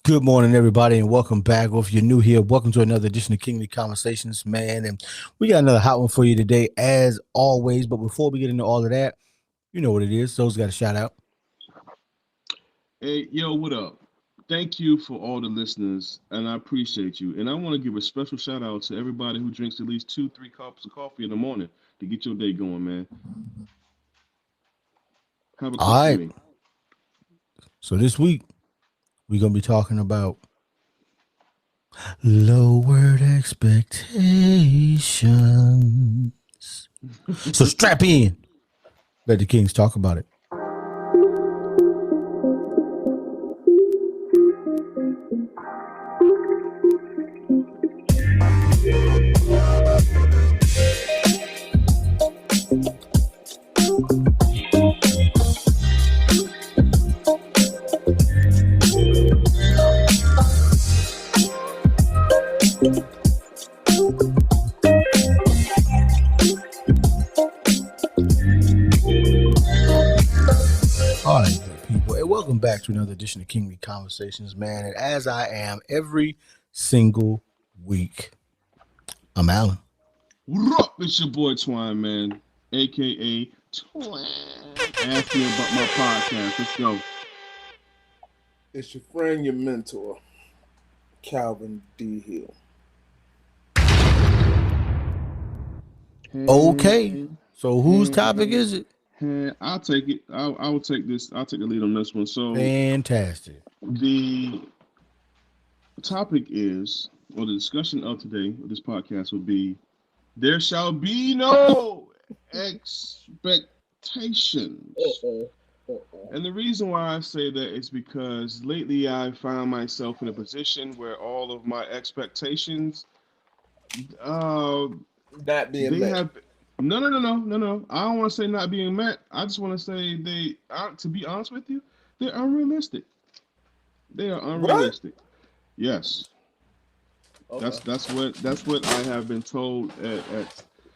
Good morning, everybody, and welcome back. Or if you're new here, welcome to another edition of Kingly Conversations, man. And we got another hot one for you today, as always. But before we get into all of that, you know what it is. So's got a shout out. Hey, yo, what up? Thank you for all the listeners, and I appreciate you. And I want to give a special shout out to everybody who drinks at least 2, 3 cups of coffee in the morning to get your day going, man. Have a All cup for right. me. So this week, we're going to be talking about lowered expectations. So strap in. Let the Kings talk about it. All right, good people. And welcome back to another edition of Kingly Conversations, man. And as I am every single week, I'm Alan. What up? It's your boy Twine, man, aka Twine. Ask me about my podcast. Let's go. It's your friend, your mentor, Calvin D. Hill. Okay. Hey, So whose topic hey, is it? hey. I'll take it. I will take this. I'll take the lead on this one. So Fantastic. the topic is, or the discussion of today, of this podcast will be, there shall be no expectations. Uh-oh. Uh-oh. And the reason why I say that is because lately I found myself in a position where all of my expectations, uh, Not being they met. have, no. I don't want to say not being met. I just want to say to be honest with you, they're unrealistic. They are What? unrealistic. Yes. Okay. That's what I have been told at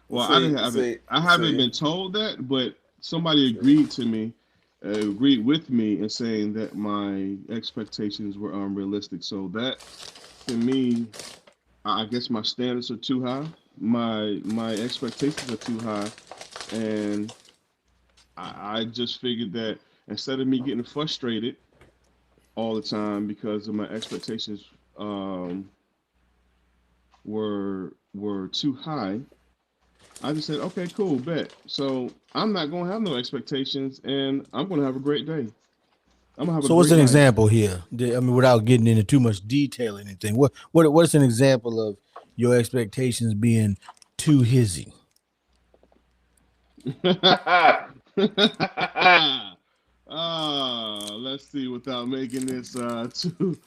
well, I Say, didn't have it. say, I haven't say, been told that, but somebody say. agreed with me in saying that my expectations were unrealistic. So that, to me, I guess my standards are too high. My expectations are too high, and I just figured that instead of me getting frustrated all the time because of my expectations were too high, I just said, okay, cool, bet. So I'm not gonna have no expectations, and I'm gonna have a great day. I'm gonna have a So what's great an life. example here? I mean, without getting into too much detail or anything, what's an example of your expectations being too hizzy? Let's see without making this too,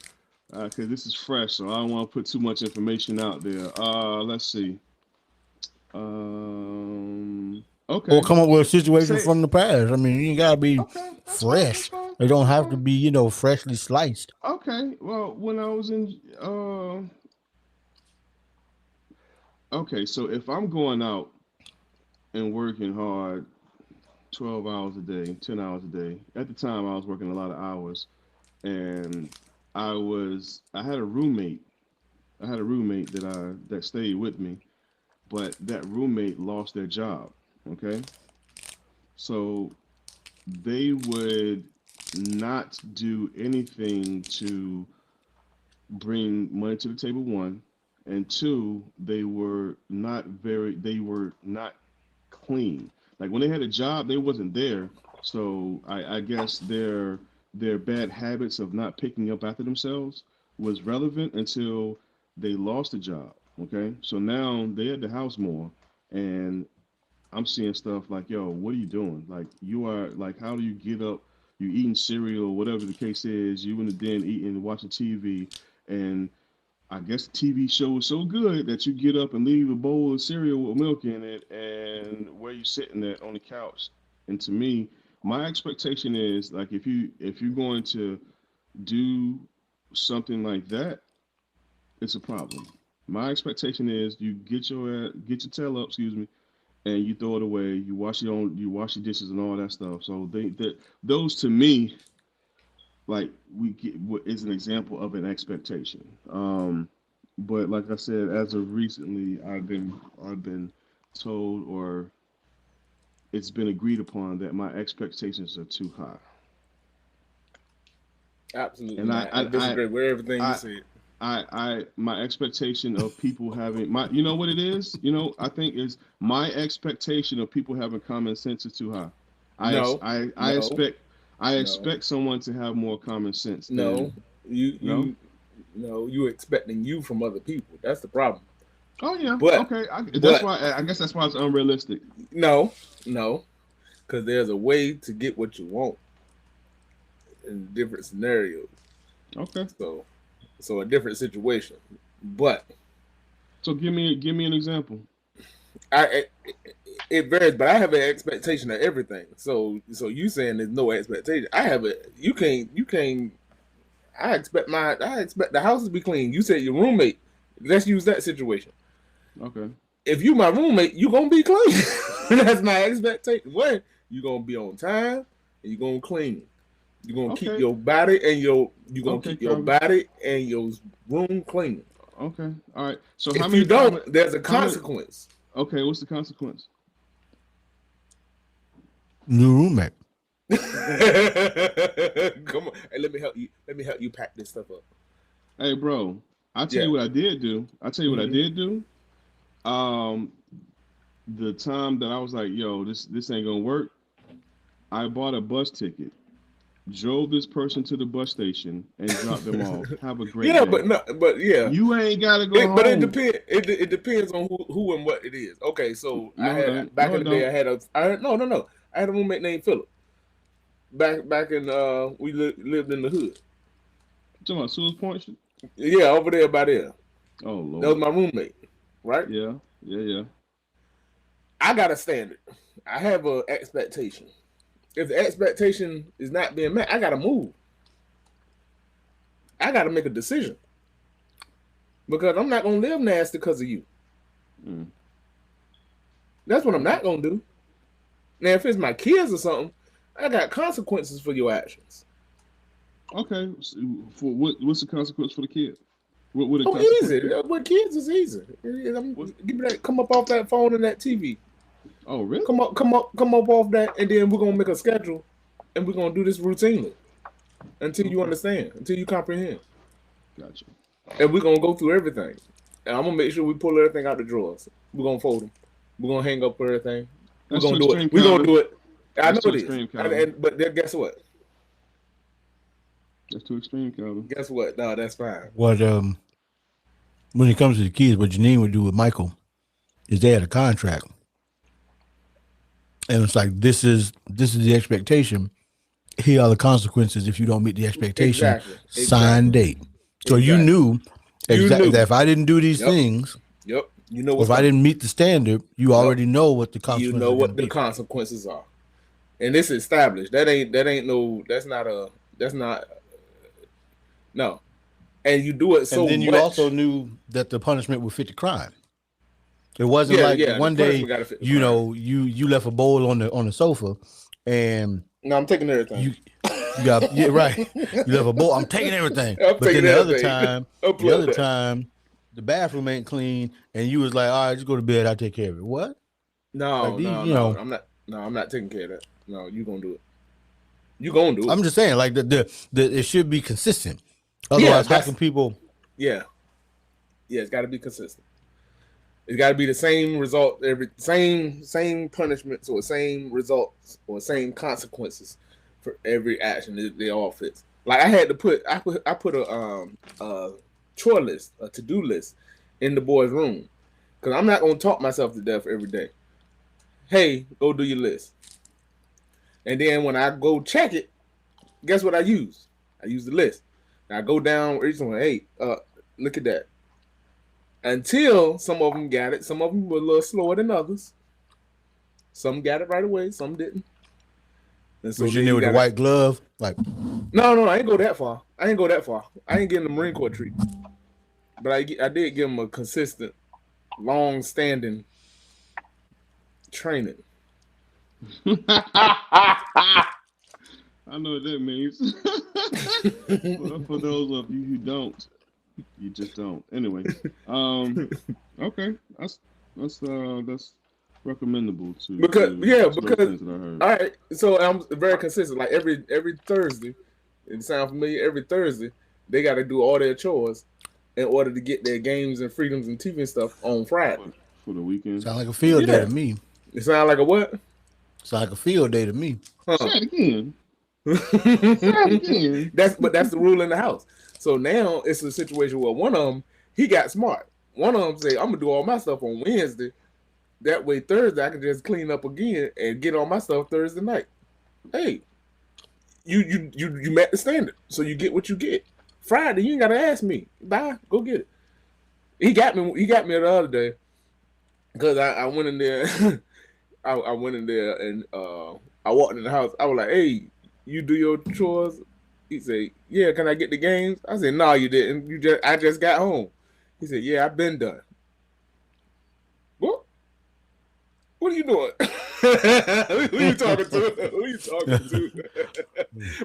because this is fresh, so I don't want to put too much information out there. Let's see. Or Okay. come up with a situation Say from the past. I mean, you gotta be okay. That's fine. That's fresh. fine. They don't That's have to fine. be, freshly sliced. Okay. Well, when I was in okay, so if I'm going out and working hard 12 hours a day, 10 hours a day. At the time I was working a lot of hours, and I had a roommate. I had a roommate that stayed with me, but that roommate lost their job, okay? So they would not do anything to bring money to the table, one, and two, they were not clean. Like when they had a job, they wasn't there. So I guess their bad habits of not picking up after themselves was relevant until they lost the job. Okay, so now they at the house more, and I'm seeing stuff like, yo, what are you doing? Like you are like, how do you get up? You eating cereal, whatever the case is. You in the den eating, watching TV, and I guess the TV show was so good that you get up and leave a bowl of cereal with milk in it, and where you sitting at on the couch. And to me, my expectation is like if you're going to do something like that, it's a problem. My expectation is you get your tail up, excuse me, and you throw it away. You wash your dishes and all that stuff. So those to me like we get what is an example of an expectation. But like I said, as of recently, I've been told, or it's been agreed upon, that my expectations are too high. Absolutely And not. I disagree with everything you I, said. my expectation of people having my, you know what it is? You know, I think is my expectation of people having common sense is too high. I No, I no, expect I no, expect someone to have more common sense no. than You no. you no. You expecting you from other people. That's the problem. Oh yeah, But okay. That's but why I guess that's why it's unrealistic. no, no, because there's a way to get what you want in different scenarios. Okay, So so a different situation. But so give me an example. I it varies, but I have an expectation of everything. So you saying there's no expectation? I have it. You can't. I expect the house to be clean. You said your roommate. Let's use that situation. Okay, If you my roommate, you gonna be clean. That's my expectation. One, you gonna be on time and you gonna clean. You gonna keep okay, your body and okay, Calvin. your room clean. Okay, all right. So how If you many common? don't, there's a How many? consequence. Okay, what's the consequence? New roommate. Come on, hey, let me help you. Let me help you pack this stuff up. Hey, bro, I'll tell Yeah. you what I did do. I'll tell you what I Mhm. did do. Um, the time that I was like, yo, this ain't gonna work. I bought a bus ticket, drove this person to the bus station, and dropped them off. Have a great Yeah, day. but no, but yeah. You ain't gotta go But it home. depends. It depends on who and what it is. Okay, so I No, it had ain't. back No, in it the day. don't. No. I had a roommate named Philip. Back in we lived in the hood. You talking about Sewell's Point? Yeah, over there by there. Oh That was Lord. my roommate, right? Yeah, yeah, yeah. I got a standard. I have a expectation. If the expectation is not being met, I gotta move. I gotta make a decision because I'm not gonna live nasty because of you. Mm. That's what I'm Okay. not gonna do. Now, if it's my kids or something, I got consequences for your actions. Okay. So for what's the consequence for the kid? What would a Oh, consequence easy. be? With kids is easy. What? Give me that. Come up off that phone and that TV. Oh really? Come up off that, and then we're gonna make a schedule, and we're gonna do this routinely until you Okay. understand, until you comprehend, Gotcha. and we're gonna go through everything. And I'm gonna make sure we pull everything out the drawers. We're gonna fold them. We're gonna hang up everything. We're That's too gonna do it. extreme, We're gonna Calvin. do it. I know That's too it is. extreme, Calvin. But then guess what? That's too extreme, Calvin. Guess what? No, that's fine. What when it comes to the kids, what Janine would do with Michael is they had a contract, and it's like this is the expectation. Here are the consequences if you don't meet the expectation. Exactly. Sign date. So you Exactly. knew You exactly knew. that if I didn't do these Yep. things, Yep. You know or what's if I coming. didn't meet the standard, you already know what the You consequences know are going what to the be. consequences are, and it's established. That ain't no. That's not. No. And you do it so And then you much. also knew that the punishment would fit the crime. It wasn't like The one day, punishment gotta fit the you crime. know, you left a bowl on the sofa, and No, I'm taking everything. you got right. You left a bowl. I'm taking everything. I'm But then taking the other everything. time, the bathroom ain't clean, and you was like, all right, just go to bed. I'll take care of it. What? No, Like these, no. I'm not taking care of that. No, you gonna do it. You gonna do it. I'm just saying, like the it should be consistent. Yeah, Otherwise, how that's- can people? Yeah. Yeah, it's gotta be consistent. It's gotta be the same result, every same punishments or same results or same consequences for every action. They all fit. Like I had to put a chore list, a to-do list in the boys' room. Cause I'm not gonna talk myself to death every day. Hey, go do your list. And then when I go check it, guess what I use? I use the list. And I go down each one. Hey, look at that. Until some of them got it. Some of them were a little slower than others. Some got it right away. Some didn't. And So you with the white glove, like No, I ain't go that far. I ain't getting the Marine Corps treatment. But I did give them a consistent, long-standing training. I know what that means. For those of you who don't, you just don't. Anyway, okay, that's recommendable to because to because things that I heard. all right. So I'm very consistent. Like every Thursday, it sounds familiar. Every Thursday, they got to do all their chores in order to get their games and freedoms and TV and stuff on Friday For the weekend. Sound like a field day to me. It sounds like a what? Sound like a field day to me. Huh. Say it again. Say it again. That's the rule in the house. So now it's a situation where one of them, he got smart. One of them say, I'm gonna do all my stuff on Wednesday. That way Thursday I can just clean up again and get all my stuff Thursday night. Hey, you met the standard, so you get what you get. Friday, you ain't gotta ask me. Bye, go get it. He got me the other day because I went in there. I went in there and I walked in the house. I was like, "Hey, you do your chores?" He said, "Yeah, can I get the games?" I said, "No, you didn't. I just got home." He said, "Yeah, I've been done." What? What are you doing? Who you talking to? Who you talking to?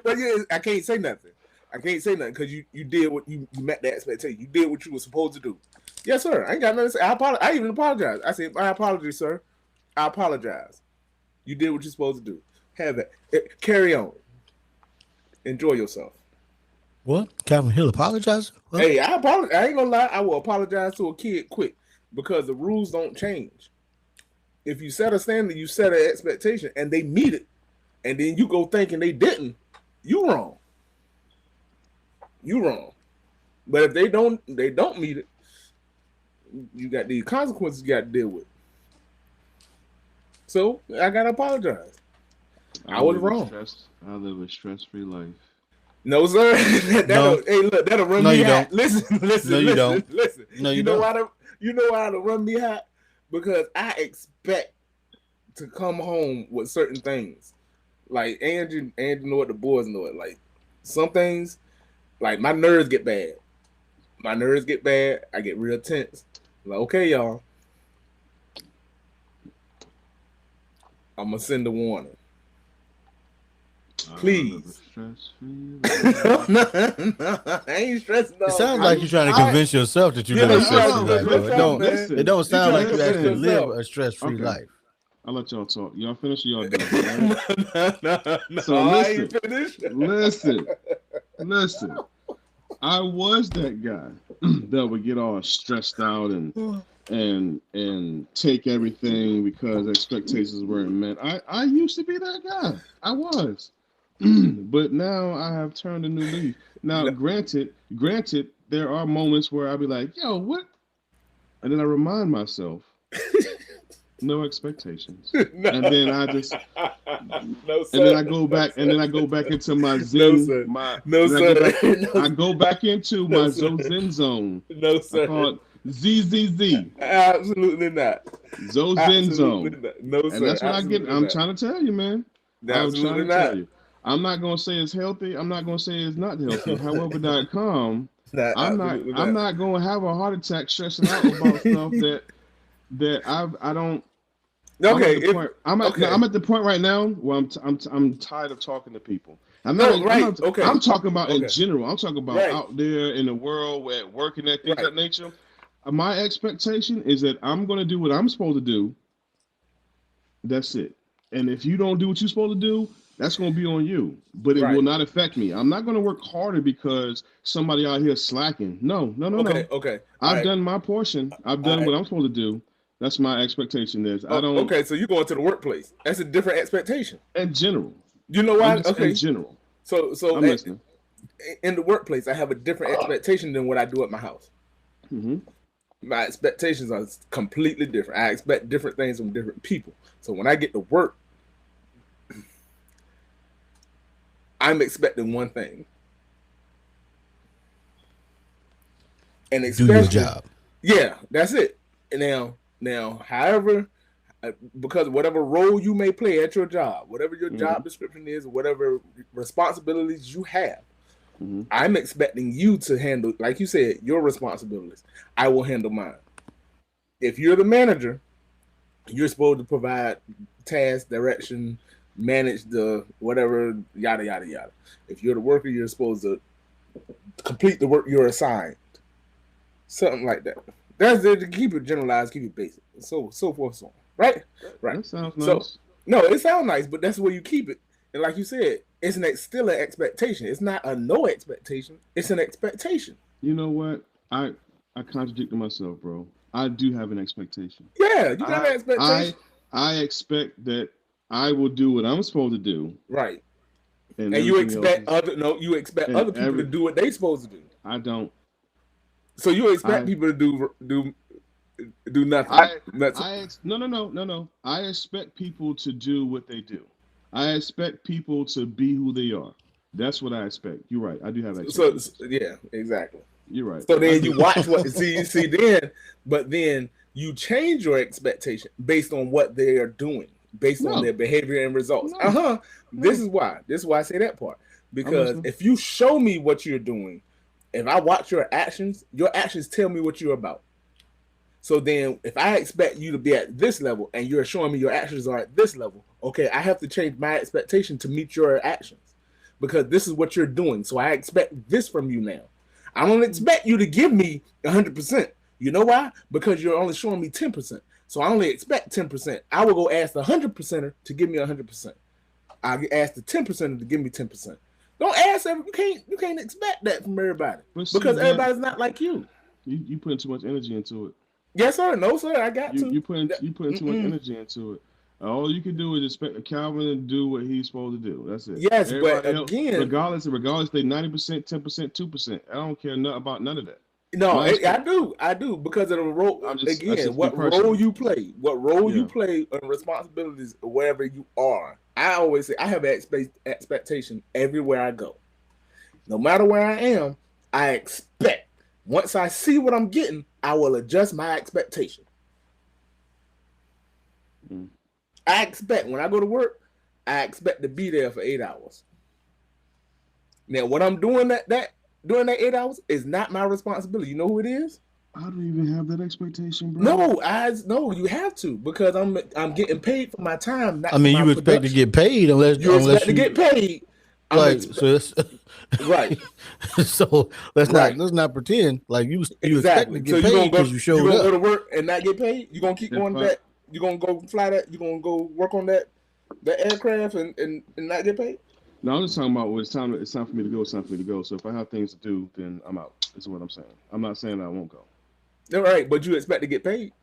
But yeah, I can't say nothing. I can't say nothing because you did what you met the expectation. You did what you were supposed to do. Yes, sir. I ain't got nothing to say. I even apologize. I said, "My apologies, sir. I apologize. You did what you're supposed to do. Have it. Carry on. Enjoy yourself." What? Calvin Hill apologized? What? Hey, I apologize. I ain't gonna lie. I will apologize to a kid quick because the rules don't change. If you set a standard, you set an expectation, and they meet it, and then you go thinking they didn't, you wrong. You wrong. But if they don't meet it, you got the consequences you got to deal with. So I gotta apologize. I was wrong. I live a stress-free life. No, sir. No. Hey, look, that'll run No, me you hot. don't. Listen. No, you don't. Listen. No, you know don't. why? You know why it'll run me hot? Because I expect to come home with certain things. Like Andrew know it, the boys know it. Like some things, like my nerves get bad. I get real tense. I'm like, okay, y'all. I'm gonna send a warning. Please. No, I ain't stressing. It sounds like you're trying to convince yourself that you live a stress-free life. Though. It don't sound like you actually live a stress-free life. I'll let y'all talk. Y'all finish or y'all done? Right? No, So I ain't finished. Listen. I was that guy that would get all stressed out and take everything because expectations weren't met. I used to be that guy. I was. But now I have turned a new leaf. Now, granted, there are moments where I'll be like, yo, what? And then I remind myself, no expectations. And then I just no, and then I go back into my zen. I go back into my zen zone. No, sir. I call it ZZZ. Absolutely not. Zen zone. No, sir. And that's what I get. I'm trying to tell you, man. Absolutely not. I'm not gonna say it's healthy. I'm not gonna say it's not healthy. However.com, I'm not gonna have a heart attack stressing out about stuff that I don't. Okay, I'm at the point right now where I'm tired of talking to people. I'm talking about in general. I'm talking about out there in the world, where at work and that things of that nature. My expectation is that I'm going to do what I'm supposed to do. That's it. And if you don't do what you're supposed to do, that's going to be on you. But it will not affect me. I'm not going to work harder because somebody out here slacking. No. Okay. I've done my portion. I've done what I'm supposed to do. That's my expectation. Okay, so you're going to the workplace. That's a different expectation. In general. You know why? In general. So I'm listening. In the workplace, I have a different expectation than what I do at my house. Mm-hmm. My expectations are completely different. I expect different things from different people. So when I get to work, I'm expecting one thing. And do your job. Yeah, that's it. And now, however, because whatever role you may play at your job, whatever your job description is, whatever responsibilities you have, I'm expecting you to handle, like you said, your responsibilities. I will handle mine. If you're the manager, you're supposed to provide task, direction, manage the whatever, yada yada yada. If you're the worker, you're supposed to complete the work you're assigned. Something like that. That's it. To keep it generalized, keep it basic, so forth, so on. Right? Right. That sounds nice. So no, it sounds nice, but that's where you keep it. And like you said, it's still an expectation. It's not a no expectation. It's an expectation. You know what? I contradicted myself, bro. I do have an expectation. Yeah, you got an expectation. I expect that I will do what I'm supposed to do. Right. And you expect other people to do what they're supposed to do. I don't. So you expect people to do nothing. No. I expect people to do what they do. I expect people to be who they are. That's what I expect. You're right. I do have expectations. So yeah, exactly. You're right. So then you watch what then you change your expectation based on what they are doing, based on their behavior and results. This is why I say that part. Because if you show me what you're doing, if I watch your actions tell me what you're about. So then if I expect you to be at this level and you're showing me your actions are at this level, okay, I have to change my expectation to meet your actions because this is what you're doing. So I expect this from you now. I don't expect you to give me 100%. You know why? Because you're only showing me 10%. So I only expect 10%. I will go ask the 100%er to give me 100%. I ask the 10%er to give me 10%. Don't ask them. You can't expect that from everybody because everybody's not like you. You putting too much energy into it. Yes, sir. No, sir. I got to. You putting too much energy into it. All you can do is expect Calvin to do what he's supposed to do. That's it. Yes, everybody but again, regardless, they 90%, 10%, 2%. I don't care about none of that. No, I do because of the role. What role you play, and responsibilities wherever you are. I always say I have an expectation everywhere I go. No matter where I am, I expect. Once I see what I'm getting, I will adjust my expectation. I expect when I go to work, I expect to be there for 8 hours. Now, what I'm doing during that 8 hours is not my responsibility. You know who it is? I don't even have that expectation, bro. No, you have to because I'm getting paid for my time. Not you expect to get paid unless to get paid. Right. Right. So let's not pretend like you expect to get paid because you showed up. You gonna go to work and not get paid? You gonna keep going that? You gonna go fly that? You gonna go work on that aircraft and not get paid? No, I'm just talking about it's time for me to go. It's time for me to go. So if I have things to do, then I'm out. That's what I'm saying. I'm not saying I won't go. All right, but you expect to get paid?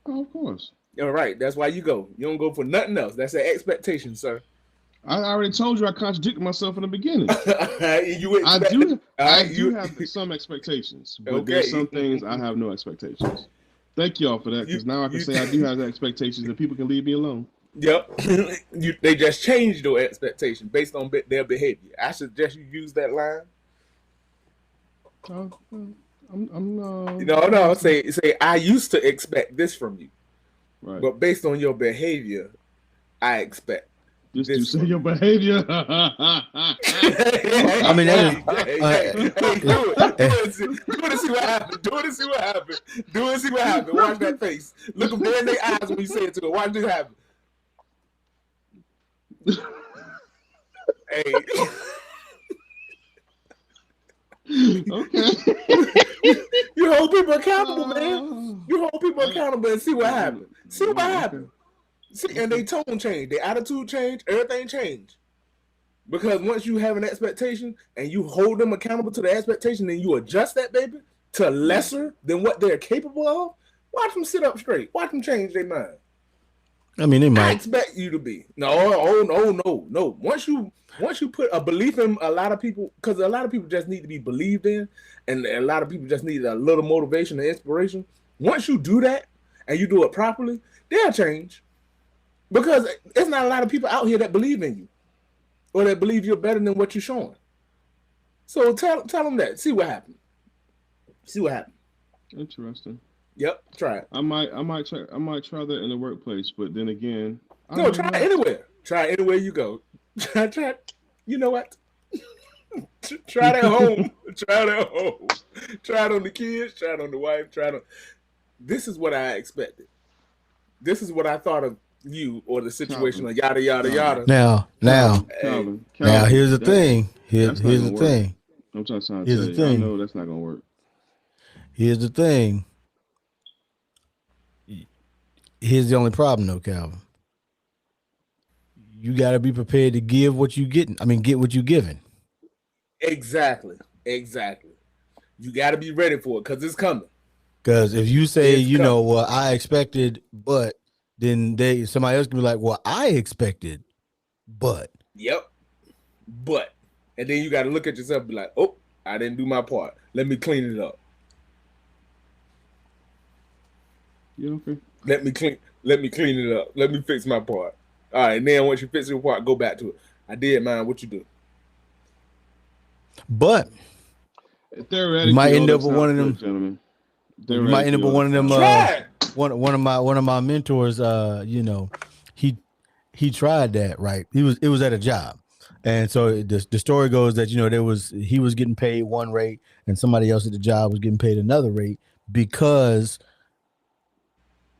Oh, of course. All right, that's why you go. You don't go for nothing else. That's an expectation, sir. I already told you I contradicted myself in the beginning. I do have some expectations, but there's some things I have no expectations. Thank y'all for that, because now I can say I do have the expectations and people can leave me alone. Yep. They just changed your expectation based on their behavior. I suggest you use that line. No. Say I used to expect this from you, right? But based on your behavior, I expect. Just to say your behavior. I mean, that is. Do it and see what happened. Do it and see what happened. Do it and see what happened. Watch that face. Look them dead in their eyes when you say it to them. Watch this happen. Hey. Okay. You hold people accountable, man. You hold people accountable and see what happened. See what happened. See, and they tone change, their attitude change, everything change. Because once you have an expectation and you hold them accountable to the expectation and you adjust that baby to lesser than what they're capable of, watch them sit up straight. Watch them change their mind. I mean, they might. I expect you to be. No. Once you put a belief in a lot of people, because a lot of people just need to be believed in, and a lot of people just need a little motivation and inspiration. Once you do that and you do it properly, they'll change. Because there's not a lot of people out here that believe in you or that believe you're better than what you're showing. So tell them that. See what happens. Interesting. Yep, try it. I might try that in the workplace, but then again, try it anywhere. Try it anywhere you go. Try. You know what? Try it at home. Try it at home. Try it on the kids. Try it on the wife. This is what I expected. This is what I thought of you or the situation, Calvin. or yada yada yada. Now, Calvin, here's the thing. that's not Here's the gonna work. thing. I'm trying to Here's tell the you. I thing. know that's not gonna work. Here's the thing. Here's the only problem, though, Calvin. You got to be prepared to give what you getting. I mean, get what you giving. Exactly. You got to be ready for it because it's coming. Because if you say, It's coming. well, I expected, but then somebody else can be like, well, I expected, but. Yep. But. And then you got to look at yourself and be like, oh, I didn't do my part. Let me clean it up. Yeah, okay. Let me clean it up. Let me fix my part. All right, and then once you fix your part, go back to it. I did mine. What you do? But Theoretically, you might end all up that with one of sounds them. good, gentlemen. You might end up with one of them. Try it. One of my mentors. He tried that, right? It was at a job, and so the story goes that he was getting paid one rate, and somebody else at the job was getting paid another rate because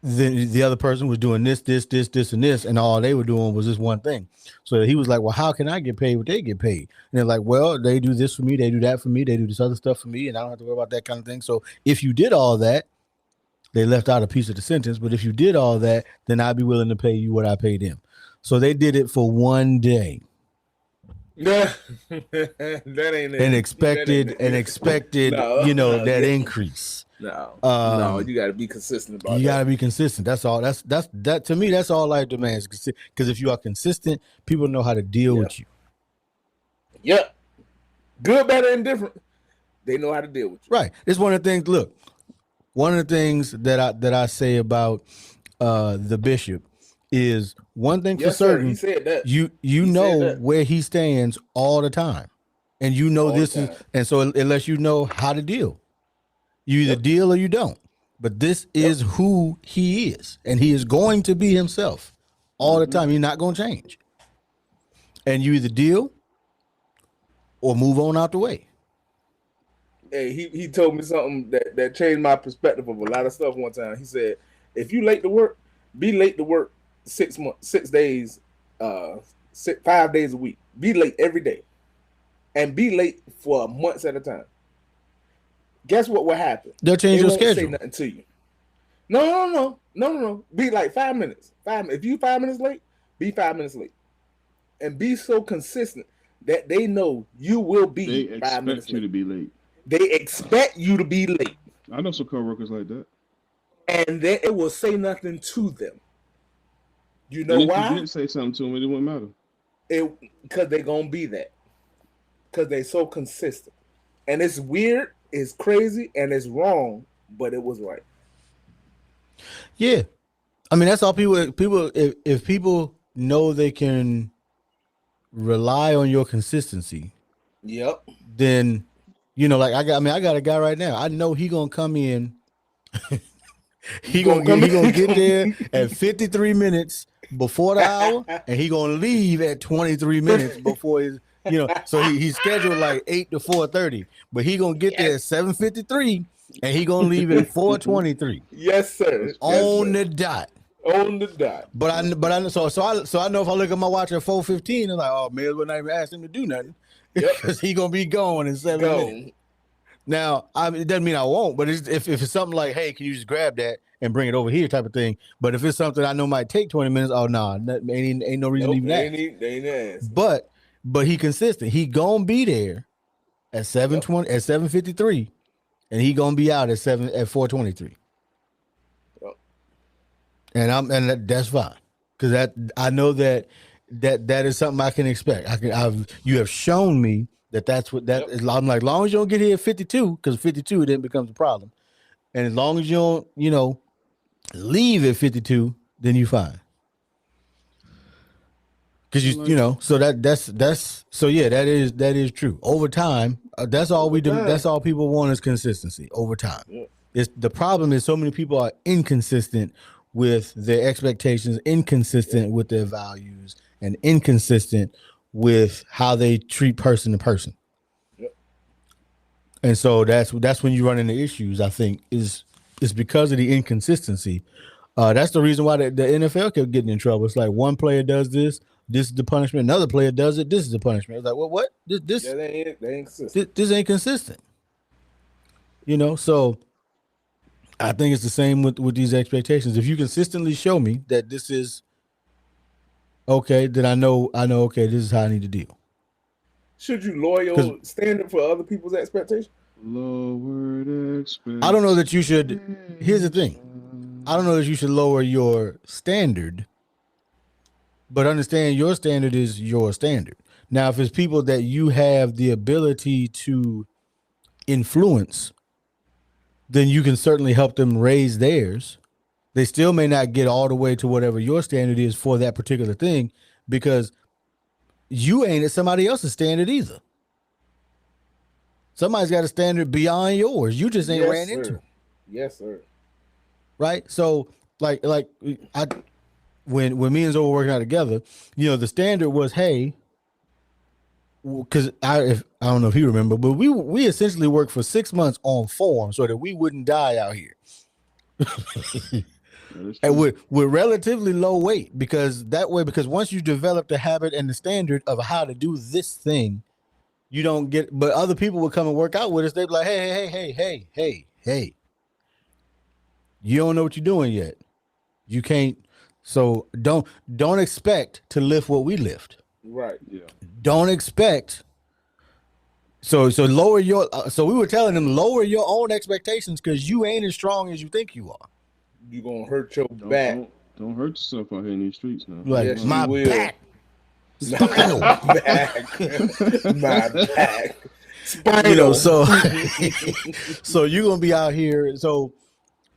the other person was doing this, and this, and all they were doing was this one thing. So he was like, well, how can I get paid what they get paid? And they're like, well, they do this for me, they do that for me, they do this other stuff for me, and I don't have to worry about that kind of thing. So if you did all that, they left out a piece of the sentence, but if you did all that, then I'd be willing to pay you what I paid them. So they did it for one day. That ain't it. And expected that increase. No, you got to be consistent about it. You got to be consistent. That's all. That's to me. That's all life demands. Because if you are consistent, people know how to deal with you. Yep. Good, better, and different. They know how to deal with you. Right. It's one of the things. Look, one of the things that I say about the bishop is one thing for certain. He said that. You know where he stands all the time, and you know this is, and so it lets you know how to deal. You either deal or you don't. But this is who he is, and he is going to be himself all the time. He's not going to change. And you either deal or move on out the way. Hey, he told me something that changed my perspective of a lot of stuff one time. He said, if you late to work, be late to work 6 days, 5 days a week. Be late every day. And be late for months at a time. Guess what will happen? They'll change your schedule. Say nothing to you. No. Be like 5 minutes. If you 5 minutes late, be 5 minutes late. And be so consistent that they know you will be 5 minutes late. They expect you to be late. They expect you to be late. I know some coworkers like that. And then it will say nothing to them. You know why? If you didn't say something to them, it wouldn't matter. Because they're going to be that. Because they're so consistent. And it's weird, it's crazy, and it's wrong, but it was right. Yeah. I mean, that's all people if people know they can rely on your consistency. Yep. Then, like I got a guy right now. I know he going to come in. he going to get there at 53 minutes before the hour, and he going to leave at 23 minutes before his so he's scheduled like 8 to 4:30, but he gonna get there at 7:53, and he gonna leave at 4:23. Yes, sir. On the dot. On the dot. But I know so I know if I look at my watch at 4:15, I'm like, oh man, we're not even ask him to do nothing because he gonna be gone in 7 minutes. Now, it doesn't mean I won't, but if it's something like, hey, can you just grab that and bring it over here type of thing. But if it's something I know might take 20 minutes, oh no, ain't no reason to even ask. They ain't ask. But he consistent. He gonna be there at 7:20 at 7:53, and he gonna be out at 4:23. Yep. And that's fine, because I know that is something I can expect. You have shown me that's what that is. I'm like, as long as you don't get here at 52, because 52 then becomes a problem, and as long as you don't leave at 52, then you fine. Because so that's so yeah, that is true. Over time, that's all we do. That's all people want is consistency over time. Yeah. The problem is so many people are inconsistent with their expectations, inconsistent with their values, and inconsistent with how they treat person to person. Yep. And so that's when you run into issues. I think is because of the inconsistency That's the reason why the NFL kept getting in trouble. It's like one player does this, this is the punishment. Another player does it, this is the punishment. It's like, well, what? This Yeah, they ain't consistent. this ain't consistent. So I think it's the same with these expectations. If you consistently show me that this is okay, then I know okay, this is how I need to deal. Should you lower your standard for other people's expectations? Lowered expectations. I don't know that you should. Here's the thing. I don't know that you should lower your standard, but understand your standard is your standard. Now, if it's people that you have the ability to influence, then you can certainly help them raise theirs. They still may not get all the way to whatever your standard is for that particular thing, because you ain't at somebody else's standard either. Somebody's got a standard beyond yours. You just ain't ran into. Yes, sir. Right? So like when me and Zoe were working out together, the standard was, hey, because I don't know if you remember, but we essentially worked for 6 months on form so that we wouldn't die out here. And with relatively low weight, because once you develop the habit and the standard of how to do this thing, you don't get. But other people would come and work out with us. They'd be like, hey, you don't know what you're doing yet. You can't. So don't expect to lift what we lift. Right. Yeah. Don't expect. So lower your. So we were telling them, lower your own expectations, because you ain't as strong as you think you are. You gonna hurt your back. Don't hurt yourself out here in these streets now. Like, yes, my back. Spinal. My back. Spinal. So you're gonna be out here. So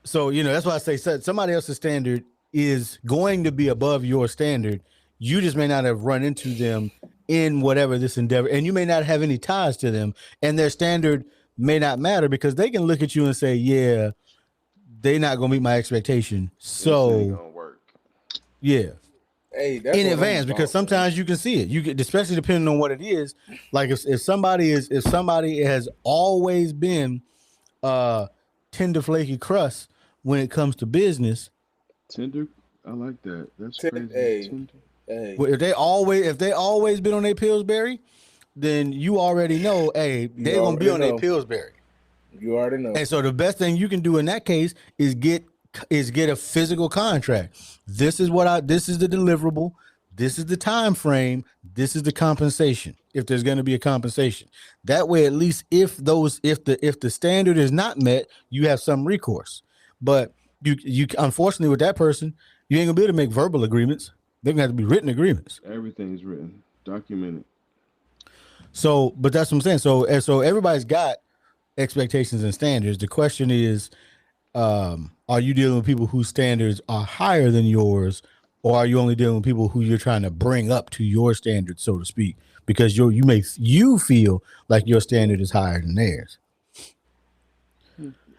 that's why I say somebody else's standard is going to be above your standard. You just may not have run into them in whatever this endeavor, and you may not have any ties to them, and their standard may not matter, because they can look at you and say, yeah, they're not gonna meet my expectation. So this ain't gonna work. Yeah. Hey, that's in advance, because sometimes you can see it. You get, especially depending on what it is. Like if somebody has always been tender flaky crust when it comes to business. Tender, I like that. That's Tender, crazy. Hey. If they always been on their Pillsbury, then you already know, hey, they're gonna be on their Pillsbury. You already know. And so the best thing you can do in that case is get a physical contract. This is the deliverable. This is the time frame. This is the compensation. If there's going to be a compensation, that way, at least if the standard is not met, you have some recourse. But you unfortunately with that person, you ain't gonna be able to make verbal agreements. They're gonna have to be written agreements. Everything's written, documented. So, but that's what I'm saying. So everybody's got expectations and standards. The question is, are you dealing with people whose standards are higher than yours, or are you only dealing with people who you're trying to bring up to your standards, so to speak, because you feel like your standard is higher than theirs,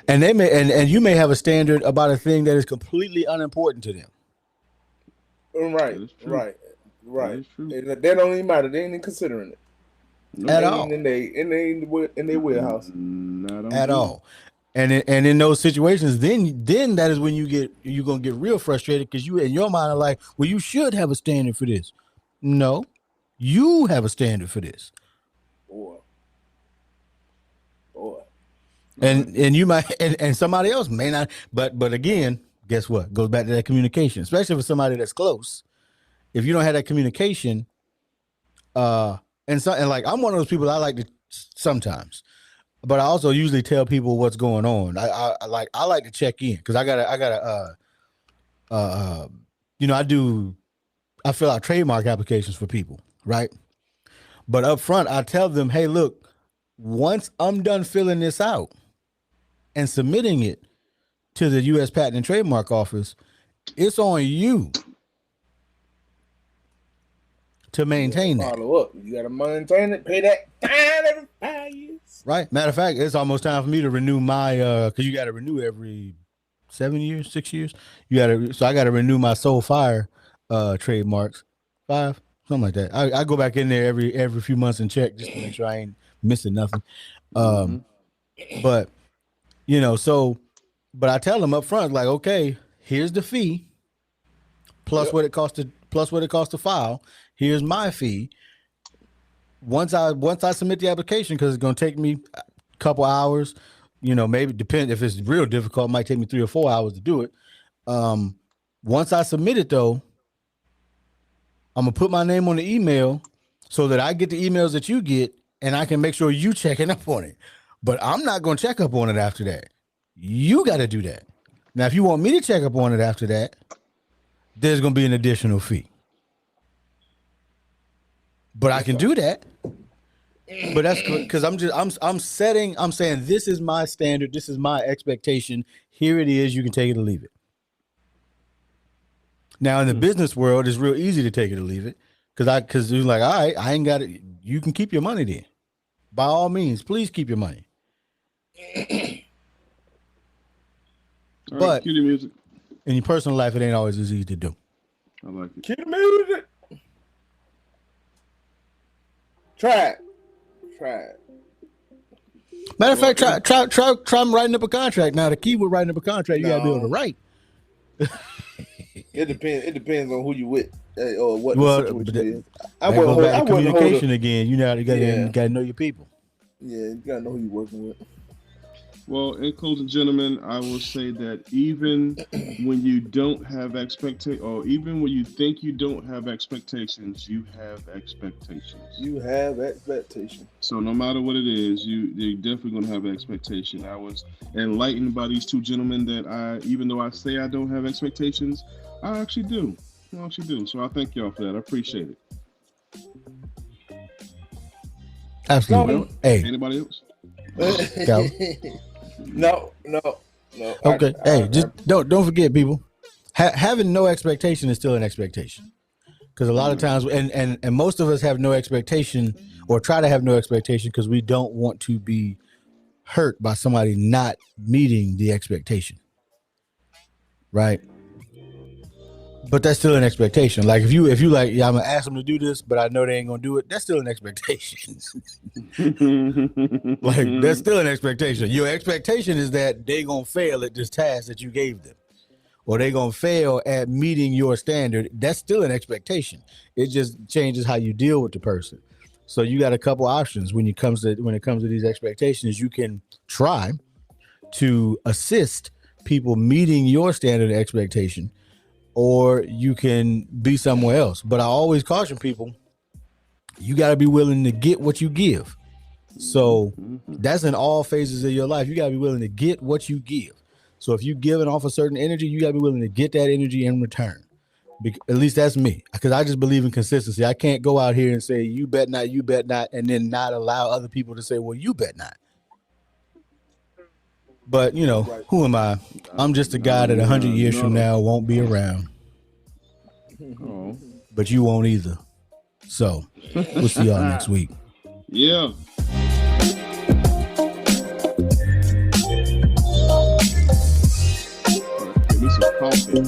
and they may and you may have a standard about a thing that is completely unimportant to them. Right. That don't even matter. They ain't even considering it. At all. In their warehouse. At all. And in those situations, then that is when you're gonna get real frustrated, because you in your mind are like, well, you should have a standard for this. No, you have a standard for this. Boy. And you might and somebody else may not, but again, guess what? Goes back to that communication, especially for somebody that's close. If you don't have that communication, and like I'm one of those people I like to sometimes. But I also usually tell people what's going on. I like to check in, because I fill out trademark applications for people, right? But up front, I tell them, hey, look, once I'm done filling this out and submitting it to the U.S. Patent and Trademark Office, it's on you to maintain that. Follow up. You got to maintain it. Pay that fine every 5 years. Right. Matter of fact, it's almost time for me to renew my because you got to renew every 7 years, 6 years. So I got to renew my Soul Fire trademarks, 5, something like that. I go back in there every few months and check just to make sure I ain't missing nothing. But but I tell them up front, like, okay, here's the fee plus what it costs to file. Here's my fee. Once I submit the application, because it's going to take me a couple hours, maybe depend if it's real difficult, it might take me 3 or 4 hours to do it. Once I submit it though, I'm gonna put my name on the email so that I get the emails that you get, and I can make sure you checking up on it. But I'm not gonna check up on it after that. You got to do that. Now, if you want me to check up on it after that, there's gonna be an additional fee. But I can do that. But that's because I'm saying this is my standard, this is my expectation. Here it is. You can take it or leave it. Now in the business world, it's real easy to take it or leave it. Because you're like, all right, I ain't got it. You can keep your money then. By all means, please keep your money. All But right, cue the music. in your personal life, it ain't always as easy to do. I like it. Cue the music. Try it. Matter of fact, try writing up a contract. Now, the key with writing up a contract, you gotta be able to write. It depends on who you with or what Well, the situation is. I go back to communication again. You gotta know your people. Yeah, you gotta know who you're working with. Well, in closing, gentlemen, I will say that even when you don't have expectations, or even when you think you don't have expectations, you have expectations. You have expectations. So no matter what it is, you're definitely going to have an expectation. I was enlightened by these two gentlemen that even though I say I don't have expectations, I actually do. So I thank y'all for that. I appreciate it. Absolutely. Hey, anybody else? No. Okay. Just don't forget, people. Having no expectation is still an expectation. Because a lot of times, and most of us have no expectation, or try to have no expectation, because we don't want to be hurt by somebody not meeting the expectation. Right? But that's still an expectation. Like if you like, yeah, I'm gonna ask them to do this, but I know they ain't gonna do it. That's still an expectation. Like that's still an expectation. Your expectation is that they gonna fail at this task that you gave them, or they gonna fail at meeting your standard. That's still an expectation. It just changes how you deal with the person. So you got a couple options when it comes to these expectations. You can try to assist people meeting your standard expectation, or you can be somewhere else. But I always caution people, you got to be willing to get what you give. So that's in all phases of your life. You got to be willing to get what you give. So if you're giving off a certain energy, you got to be willing to get that energy in return. At least that's me, because I just believe in consistency. I can't go out here and say, you bet not, and then not allow other people to say, well, you bet not. But, who am I? I'm just a guy that 100 years from now won't be around. Oh. But you won't either. So, we'll see y'all next week. Yeah. Give me some coffee.